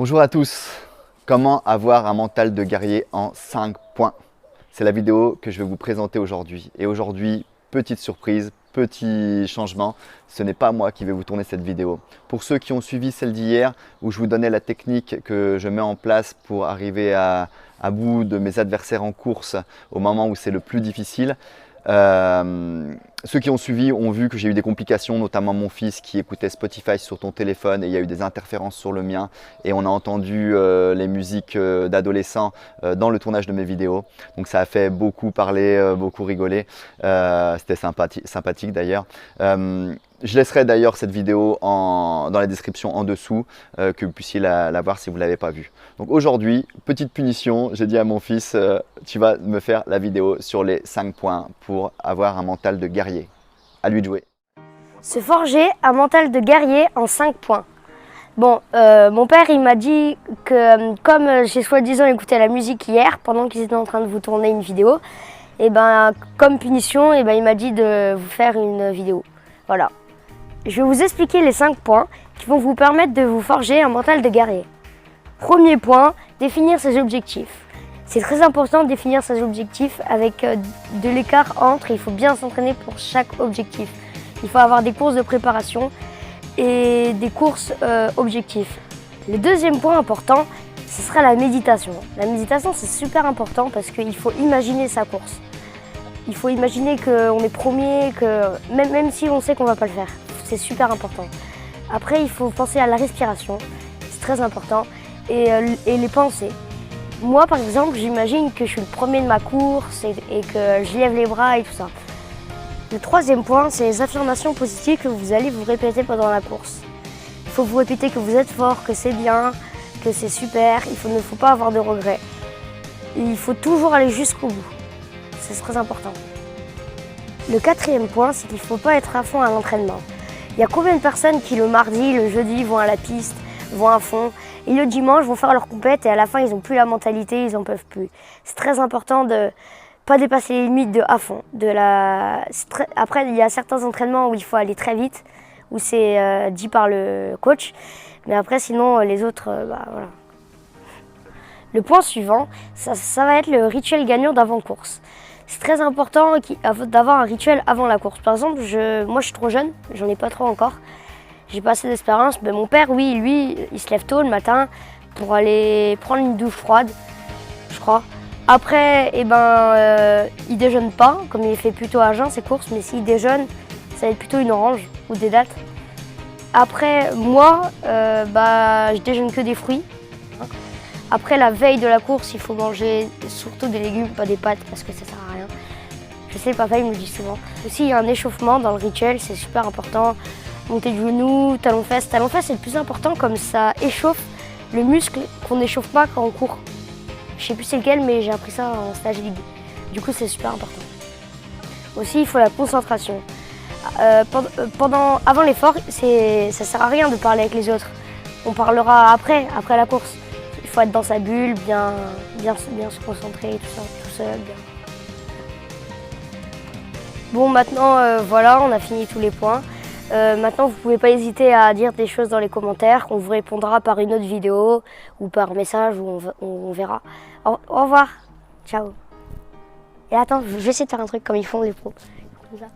Bonjour à tous, comment avoir un mental de guerrier en 5 points? C'est la vidéo que je vais vous présenter aujourd'hui. Et aujourd'hui, petite surprise, petit changement, ce n'est pas moi qui vais vous tourner cette vidéo. Pour ceux qui ont suivi celle d'hier, où je vous donnais la technique que je mets en place pour arriver à bout de mes adversaires en course au moment où c'est le plus difficile, ceux qui ont suivi ont vu que j'ai eu des complications, notamment mon fils qui écoutait Spotify sur ton téléphone et il y a eu des interférences sur le mien et on a entendu les musiques d'adolescents dans le tournage de mes vidéos. Donc ça a fait beaucoup parler, beaucoup rigoler. C'était sympathique d'ailleurs. Je laisserai d'ailleurs cette vidéo dans la description en dessous, que vous puissiez la voir si vous ne l'avez pas vue. Donc aujourd'hui, petite punition, j'ai dit à mon fils, tu vas me faire la vidéo sur les 5 points pour avoir un mental de guerrier. À lui de jouer. Se forger un mental de guerrier en 5 points. Bon, mon père il m'a dit que comme j'ai soi-disant écouté la musique hier pendant qu'ils étaient en train de vous tourner une vidéo, et ben comme punition, et ben il m'a dit de vous faire une vidéo. Voilà. Je vais vous expliquer les 5 points qui vont vous permettre de vous forger un mental de guerrier. Premier point, définir ses objectifs. C'est très important de définir ses objectifs avec de l'écart entre, il faut bien s'entraîner pour chaque objectif. Il faut avoir des courses de préparation et des courses objectifs. Le deuxième point important, ce sera la méditation. La méditation, c'est super important parce qu'il faut imaginer sa course. Il faut imaginer qu'on est premier, que même si on sait qu'on ne va pas le faire. C'est super important. Après, il faut penser à la respiration, c'est très important, et les pensées. Moi, par exemple, j'imagine que je suis le premier de ma course et que je lève les bras et tout ça. Le troisième point, c'est les affirmations positives que vous allez vous répéter pendant la course. Il faut vous répéter que vous êtes fort, que c'est bien, que c'est super, ne faut pas avoir de regrets. Il faut toujours aller jusqu'au bout, c'est très important. Le quatrième point, c'est qu'il ne faut pas être à fond à l'entraînement. Il y a combien de personnes qui le mardi, le jeudi vont à la piste, vont à fond, et le dimanche vont faire leur compète et à la fin ils n'ont plus la mentalité, ils n'en peuvent plus. C'est très important de ne pas dépasser les limites de à fond. Après il y a certains entraînements où il faut aller très vite, où c'est dit par le coach, mais après sinon les autres, voilà. Le point suivant, ça va être le rituel gagnant d'avant-course. C'est très important d'avoir un rituel avant la course. Par exemple, moi je suis trop jeune, j'en ai pas trop encore. J'ai pas assez d'expérience, mais mon père, oui, lui, il se lève tôt le matin pour aller prendre une douche froide, je crois. Après, il déjeune pas, comme il fait plutôt à jeun ses courses, mais s'il déjeune, ça va être plutôt une orange ou des dattes. Après, moi, je déjeune que des fruits. Après, la veille de la course, il faut manger surtout des légumes, pas des pâtes, parce que ça sert à rien. Je sais, papa, il me le dit souvent. Aussi, il y a un échauffement dans le rituel, c'est super important. Monter de genoux, talons-fesses. Talons-fesses, c'est le plus important, comme ça échauffe le muscle qu'on n'échauffe pas quand on court. Je sais plus c'est lequel, mais j'ai appris ça en stage ligue. Du coup, c'est super important. Aussi, il faut la concentration. Avant l'effort, ça sert à rien de parler avec les autres. On parlera après la course. Il faut être dans sa bulle, bien se concentrer, tout ça, tout seul. Bien. Bon, maintenant, voilà, on a fini tous les points. Maintenant, vous ne pouvez pas hésiter à dire des choses dans les commentaires. On vous répondra par une autre vidéo ou par message où on verra. Au revoir. Ciao. Et attends, je vais essayer de faire un truc comme ils font les pros. Comme ça.